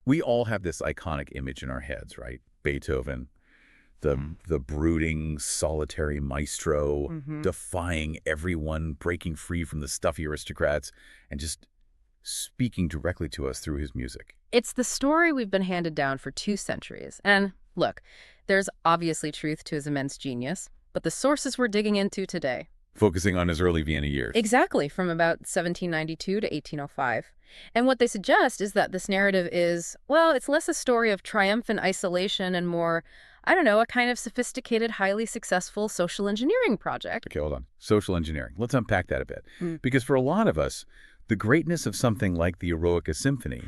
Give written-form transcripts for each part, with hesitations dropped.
We all have this iconic image in our heads, right? Beethoven, the brooding, solitary maestro, defying everyone, breaking free from the stuffy aristocrats, and just speaking directly to us through his music. It's the story we've been handed down for 2 centuries. And look, there's obviously truth to his immense genius, but the sources we're digging into today. Focusing on his early Vienna years. Exactly, from about 1792 to 1805. And what they suggest is that this narrative is, well, it's less a story of triumphant isolation and more, I don't know, a kind of sophisticated, highly successful social engineering project. Okay, hold on. Social engineering. Let's unpack that a bit. Because for a lot of us, the greatness of something like the Eroica Symphony,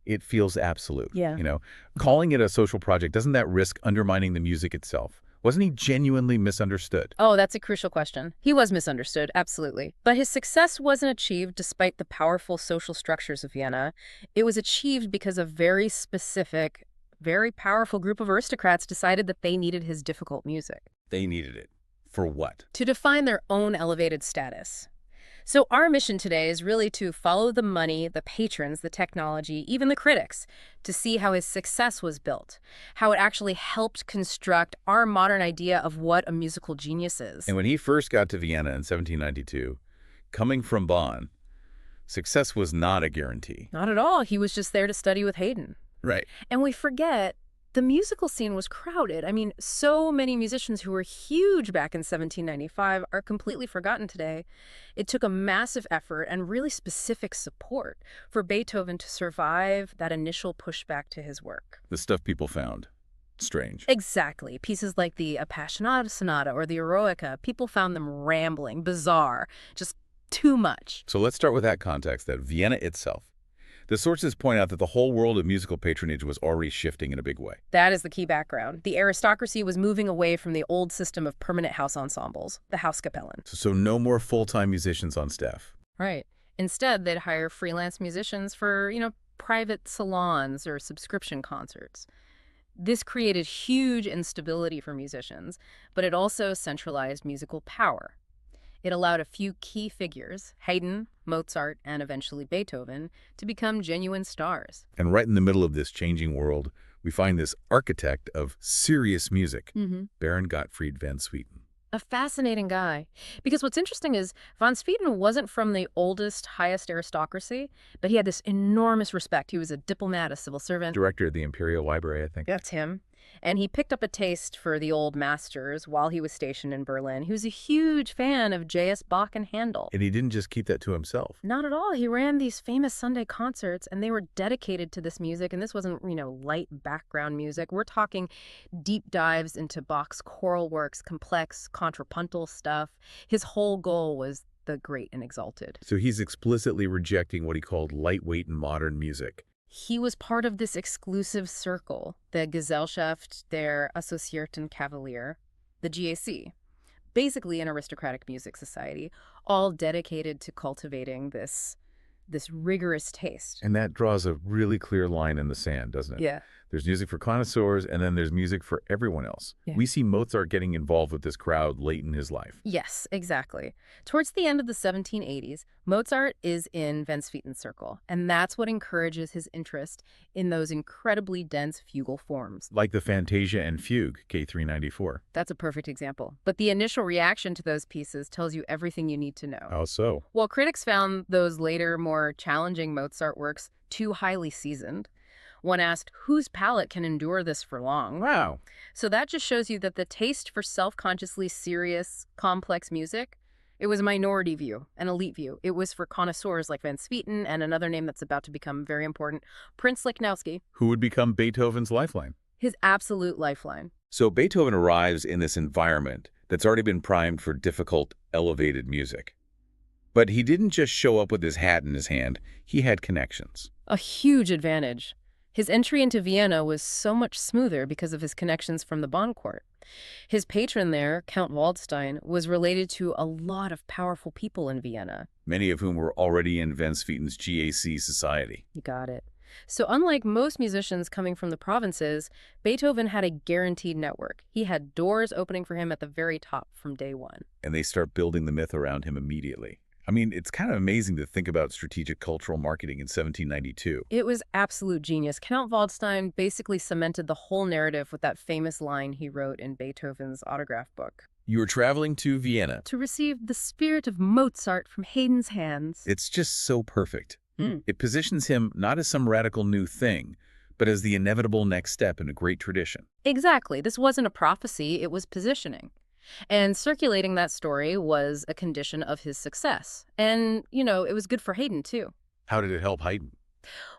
it feels absolute. Yeah. You know, calling it a social project, doesn't that risk undermining the music itself? Wasn't he genuinely misunderstood? Oh, that's a crucial question. He was misunderstood, absolutely. But his success wasn't achieved despite the powerful social structures of Vienna. It was achieved because a very specific, very powerful group of aristocrats decided that they needed his difficult music. They needed it. For what? To define their own elevated status. So our mission today is really to follow the money, the patrons, the technology, even the critics, to see how his success was built, how it actually helped construct our modern idea of what a musical genius is. And when he first got to Vienna in 1792, coming from Bonn, success was not a guarantee. Not at all. He was just there to study with Haydn. Right. And we forget the musical scene was crowded. I mean, so many musicians who were huge back in 1795 are completely forgotten today. It took a massive effort and really specific support for Beethoven to survive that initial pushback to his work. The stuff people found strange. Exactly. Pieces like the Appassionata Sonata or the Eroica, people found them rambling, bizarre, just too much. So let's start with that context, that Vienna itself. The sources point out that the whole world of musical patronage was already shifting in a big way. That is the key background. The aristocracy was moving away from the old system of permanent house ensembles, the Hauskapellen. So no more full-time musicians on staff. Right. Instead, they'd hire freelance musicians for, private salons or subscription concerts. This created huge instability for musicians, but it also centralized musical power. It allowed a few key figures, Haydn, Mozart, and eventually Beethoven, to become genuine stars. And right in the middle of this changing world, we find this architect of serious music, Baron Gottfried van Swieten. A fascinating guy. Because what's interesting is von Swieten wasn't from the oldest, highest aristocracy, but he had this enormous respect. He was a diplomat, a civil servant. Director of the Imperial Library, I think. That's him. And he picked up a taste for the old masters while he was stationed in Berlin. He was a huge fan of J.S. Bach and Handel. And he didn't just keep that to himself. Not at all. He ran these famous Sunday concerts, and they were dedicated to this music. And this wasn't, light background music. We're talking deep dives into Bach's choral works, complex contrapuntal stuff. His whole goal was the great and exalted. So he's explicitly rejecting what he called lightweight and modern music. He was part of this exclusive circle, the Gesellschaft der Associerten Kavalier, the GAC, basically an aristocratic music society, all dedicated to cultivating this rigorous taste. And that draws a really clear line in the sand, doesn't it? Yeah. There's music for connoisseurs, and then there's music for everyone else. Yeah. We see Mozart getting involved with this crowd late in his life. Yes, exactly. Towards the end of the 1780s, Mozart is in van Swieten's circle, and that's what encourages his interest in those incredibly dense fugal forms. Like the Fantasia and Fugue, K394. That's a perfect example. But the initial reaction to those pieces tells you everything you need to know. How so? Well, critics found those later, more challenging Mozart works too highly seasoned. One asked, whose palate can endure this for long? Wow. So that just shows you that the taste for self-consciously serious, complex music, it was a minority view, an elite view. It was for connoisseurs like van Swieten and another name that's about to become very important, Prince Lichnowsky. Who would become Beethoven's lifeline? His absolute lifeline. So Beethoven arrives in this environment that's already been primed for difficult, elevated music. But he didn't just show up with his hat in his hand. He had connections. A huge advantage. His entry into Vienna was so much smoother because of his connections from the Bonn court. His patron there, Count Waldstein, was related to a lot of powerful people in Vienna. Many of whom were already in van Swieten's GAC society. You got it. So unlike most musicians coming from the provinces, Beethoven had a guaranteed network. He had doors opening for him at the very top from day one. And they start building the myth around him immediately. I mean, it's kind of amazing to think about strategic cultural marketing in 1792. It was absolute genius. Count Waldstein basically cemented the whole narrative with that famous line he wrote in Beethoven's autograph book. You were traveling to Vienna. To receive the spirit of Mozart from Haydn's hands. It's just so perfect. It positions him not as some radical new thing, but as the inevitable next step in a great tradition. Exactly. This wasn't a prophecy, it was positioning. And circulating that story was a condition of his success. And, it was good for Haydn, too. How did it help Haydn?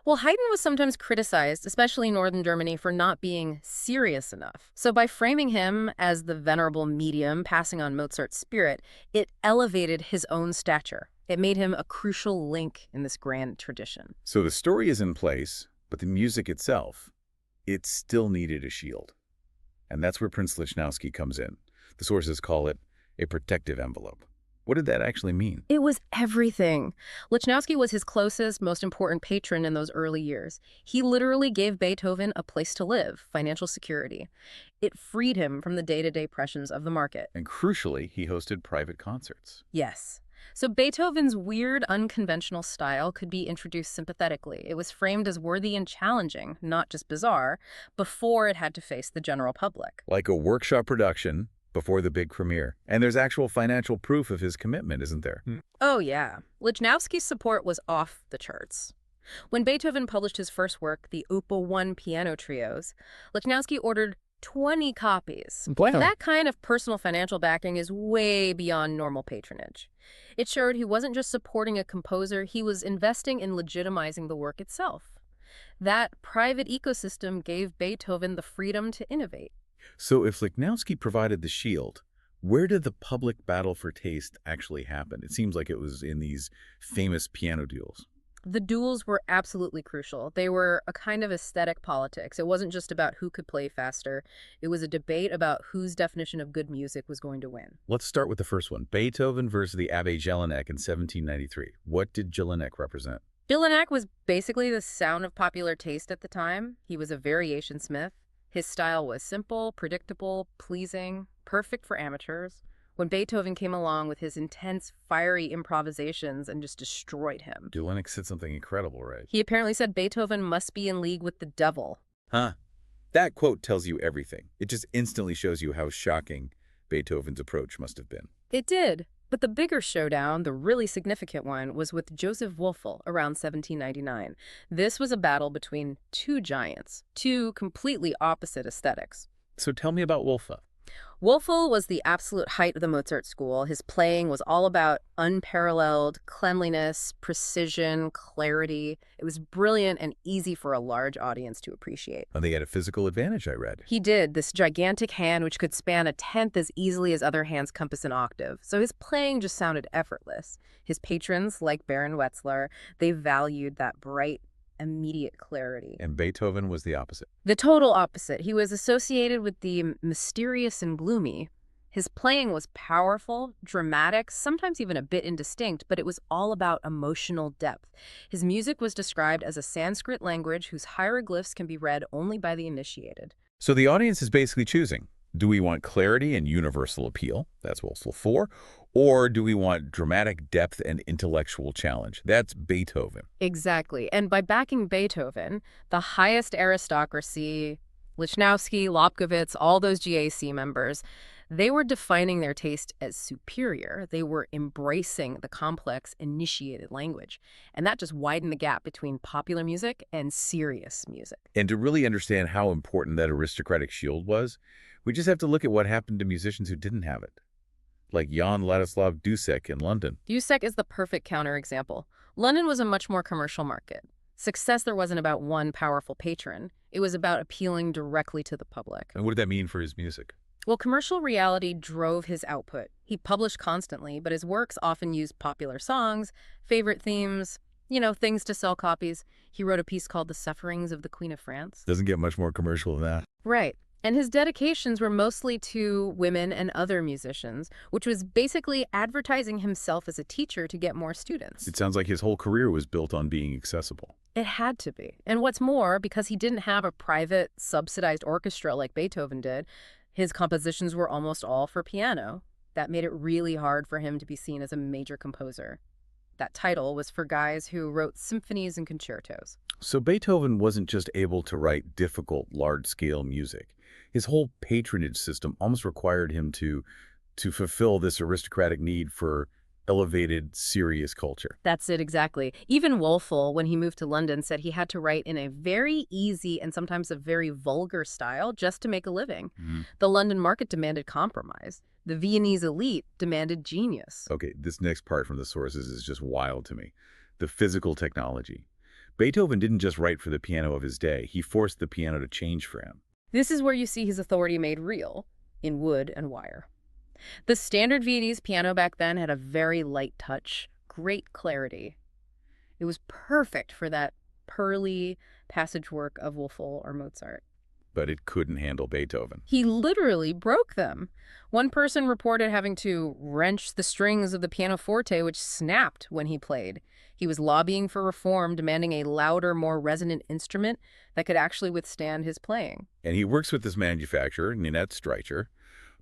Well, Haydn was sometimes criticized, especially in northern Germany, for not being serious enough. So by framing him as the venerable medium passing on Mozart's spirit, it elevated his own stature. It made him a crucial link in this grand tradition. So the story is in place, but the music itself, it still needed a shield. And that's where Prince Lichnowsky comes in. The sources call it a protective envelope. What did that actually mean? It was everything. Lichnowsky was his closest, most important patron in those early years. He literally gave Beethoven a place to live, financial security. It freed him from the day-to-day pressures of the market. And crucially, he hosted private concerts. Yes. So Beethoven's weird, unconventional style could be introduced sympathetically. It was framed as worthy and challenging, not just bizarre, before it had to face the general public. Like a workshop production before the big premiere. And there's actual financial proof of his commitment, isn't there? Oh, yeah. Lichnowsky's support was off the charts. When Beethoven published his first work, the Opus 1 piano trios, Lichnowsky ordered 20 copies. Wow. That kind of personal financial backing is way beyond normal patronage. It showed he wasn't just supporting a composer, he was investing in legitimizing the work itself. That private ecosystem gave Beethoven the freedom to innovate. So if Lichnowsky provided the shield, where did the public battle for taste actually happen? It seems like it was in these famous piano duels. The duels were absolutely crucial. They were a kind of aesthetic politics. It wasn't just about who could play faster. It was a debate about whose definition of good music was going to win. Let's start with the first one. Beethoven versus the Abbé Jelinek in 1793. What did Jelinek represent? Jelinek was basically the sound of popular taste at the time. He was a variation smith. His style was simple, predictable, pleasing, perfect for amateurs. When Beethoven came along with his intense, fiery improvisations and just destroyed him. Jelinek said something incredible, right? He apparently said Beethoven must be in league with the devil. Huh. That quote tells you everything. It just instantly shows you how shocking Beethoven's approach must have been. It did. But the bigger showdown, the really significant one, was with Joseph Wölfel around 1799. This was a battle between two giants, two completely opposite aesthetics. So tell me about Wölfel. Wölfel was the absolute height of the Mozart school. His playing was all about unparalleled cleanliness, precision, clarity. It was brilliant and easy for a large audience to appreciate. And they had a physical advantage, I read. He did, this gigantic hand which could span a tenth as easily as other hands compass an octave. So his playing just sounded effortless. His patrons, like Baron Wetzlar, they valued that bright, immediate clarity. And Beethoven was the opposite. The total opposite. He was associated with the mysterious and gloomy. His playing was powerful, dramatic, sometimes even a bit indistinct, but it was all about emotional depth. His music was described as a Sanskrit language whose hieroglyphs can be read only by the initiated. So the audience is basically choosing. Do we want clarity and universal appeal? That's Wölfel 4. Or do we want dramatic depth and intellectual challenge? That's Beethoven. Exactly. And by backing Beethoven, the highest aristocracy, Lichnowsky, Lobkowitz, all those GAC members, they were defining their taste as superior. They were embracing the complex, initiated language. And that just widened the gap between popular music and serious music. And to really understand how important that aristocratic shield was, we just have to look at what happened to musicians who didn't have it. Like Jan Ladislav Dussek in London. Dussek is the perfect counterexample. London was a much more commercial market. Success there wasn't about one powerful patron. It was about appealing directly to the public. And what did that mean for his music? Well, commercial reality drove his output. He published constantly, but his works often used popular songs, favorite themes, things to sell copies. He wrote a piece called The Sufferings of the Queen of France. Doesn't get much more commercial than that. Right. And his dedications were mostly to women and other musicians, which was basically advertising himself as a teacher to get more students. It sounds like his whole career was built on being accessible. It had to be. And what's more, because he didn't have a private, subsidized orchestra like Beethoven did, his compositions were almost all for piano. That made it really hard for him to be seen as a major composer. That title was for guys who wrote symphonies and concertos. So Beethoven wasn't just able to write difficult, large-scale music. His whole patronage system almost required him to fulfill this aristocratic need for elevated, serious culture. That's it exactly. Even Wolfel, when he moved to London, said he had to write in a very easy and sometimes a very vulgar style just to make a living. Mhm. The London market demanded compromise. The Viennese elite demanded genius. Okay, this next part from the sources is just wild to me. The physical technology. Beethoven didn't just write for the piano of his day. He forced the piano to change for him. This is where you see his authority made real, in wood and wire. The standard Viennese piano back then had a very light touch, great clarity. It was perfect for that pearly passage work of Wolfel or Mozart. But it couldn't handle Beethoven. He literally broke them. One person reported having to wrench the strings of the pianoforte, which snapped when he played. He was lobbying for reform, demanding a louder, more resonant instrument that could actually withstand his playing. And he works with this manufacturer, Ninette Streicher.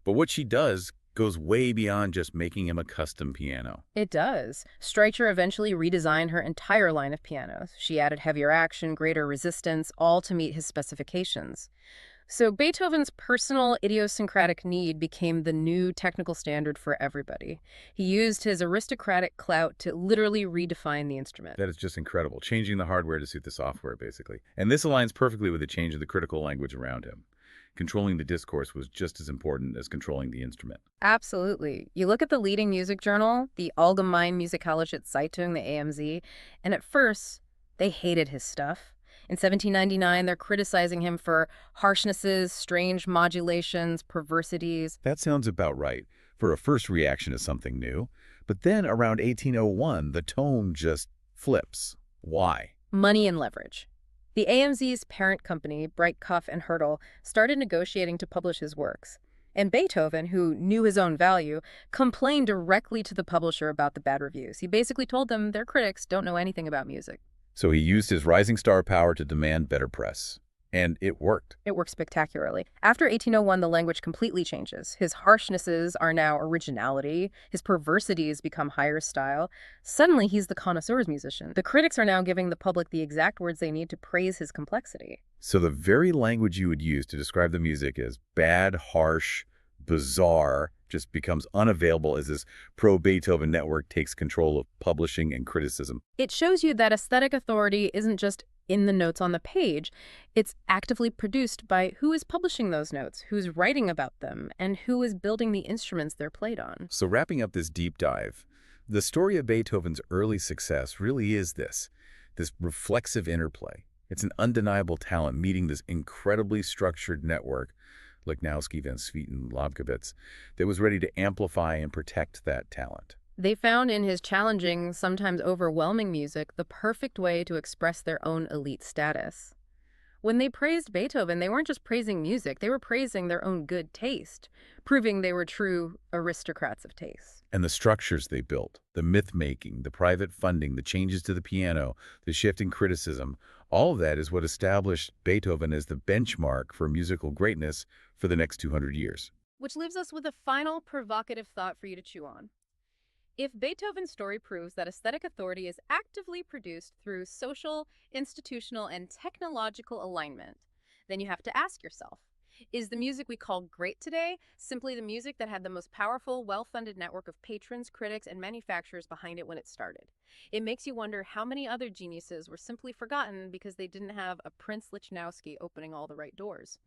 But what she does goes way beyond just making him a custom piano. It does. Streicher eventually redesigned her entire line of pianos. She added heavier action, greater resistance, all to meet his specifications. So Beethoven's personal idiosyncratic need became the new technical standard for everybody. He used his aristocratic clout to literally redefine the instrument. That is just incredible, changing the hardware to suit the software, basically. And this aligns perfectly with the change in the critical language around him. Controlling the discourse was just as important as controlling the instrument. Absolutely. You look at the leading music journal, the Allgemeine Musikalische Zeitung, the AMZ, and at first, they hated his stuff. In 1799, they're criticizing him for harshnesses, strange modulations, perversities. That sounds about right for a first reaction to something new. But then around 1801, the tone just flips. Why? Money and leverage. The AMZ's parent company, Breitkopf and Hertel, started negotiating to publish his works. And Beethoven, who knew his own value, complained directly to the publisher about the bad reviews. He basically told them their critics don't know anything about music. So he used his rising star power to demand better press. And it worked. It worked spectacularly. After 1801, the language completely changes. His harshnesses are now originality. His perversities become higher style. Suddenly, he's the connoisseur's musician. The critics are now giving the public the exact words they need to praise his complexity. So the very language you would use to describe the music as bad, harsh, bizarre, just becomes unavailable as this pro-Beethoven network takes control of publishing and criticism. It shows you that aesthetic authority isn't just in the notes on the page. It's actively produced by who is publishing those notes, who's writing about them, and who is building the instruments they're played on. So wrapping up this deep dive, the story of Beethoven's early success really is this reflexive interplay. It's an undeniable talent meeting this incredibly structured network, Lichnowsky, Van Swieten, Lobkowitz, that was ready to amplify and protect that talent. They found in his challenging, sometimes overwhelming music the perfect way to express their own elite status. When they praised Beethoven, they weren't just praising music, they were praising their own good taste, proving they were true aristocrats of taste. And the structures they built, the myth-making, the private funding, the changes to the piano, the shift in criticism, all of that is what established Beethoven as the benchmark for musical greatness for the next 200 years. Which leaves us with a final provocative thought for you to chew on. If Beethoven's story proves that aesthetic authority is actively produced through social, institutional, and technological alignment, then you have to ask yourself, is the music we call great today simply the music that had the most powerful, well-funded network of patrons, critics, and manufacturers behind it when it started? It makes you wonder how many other geniuses were simply forgotten because they didn't have a Prince Lichnowsky opening all the right doors.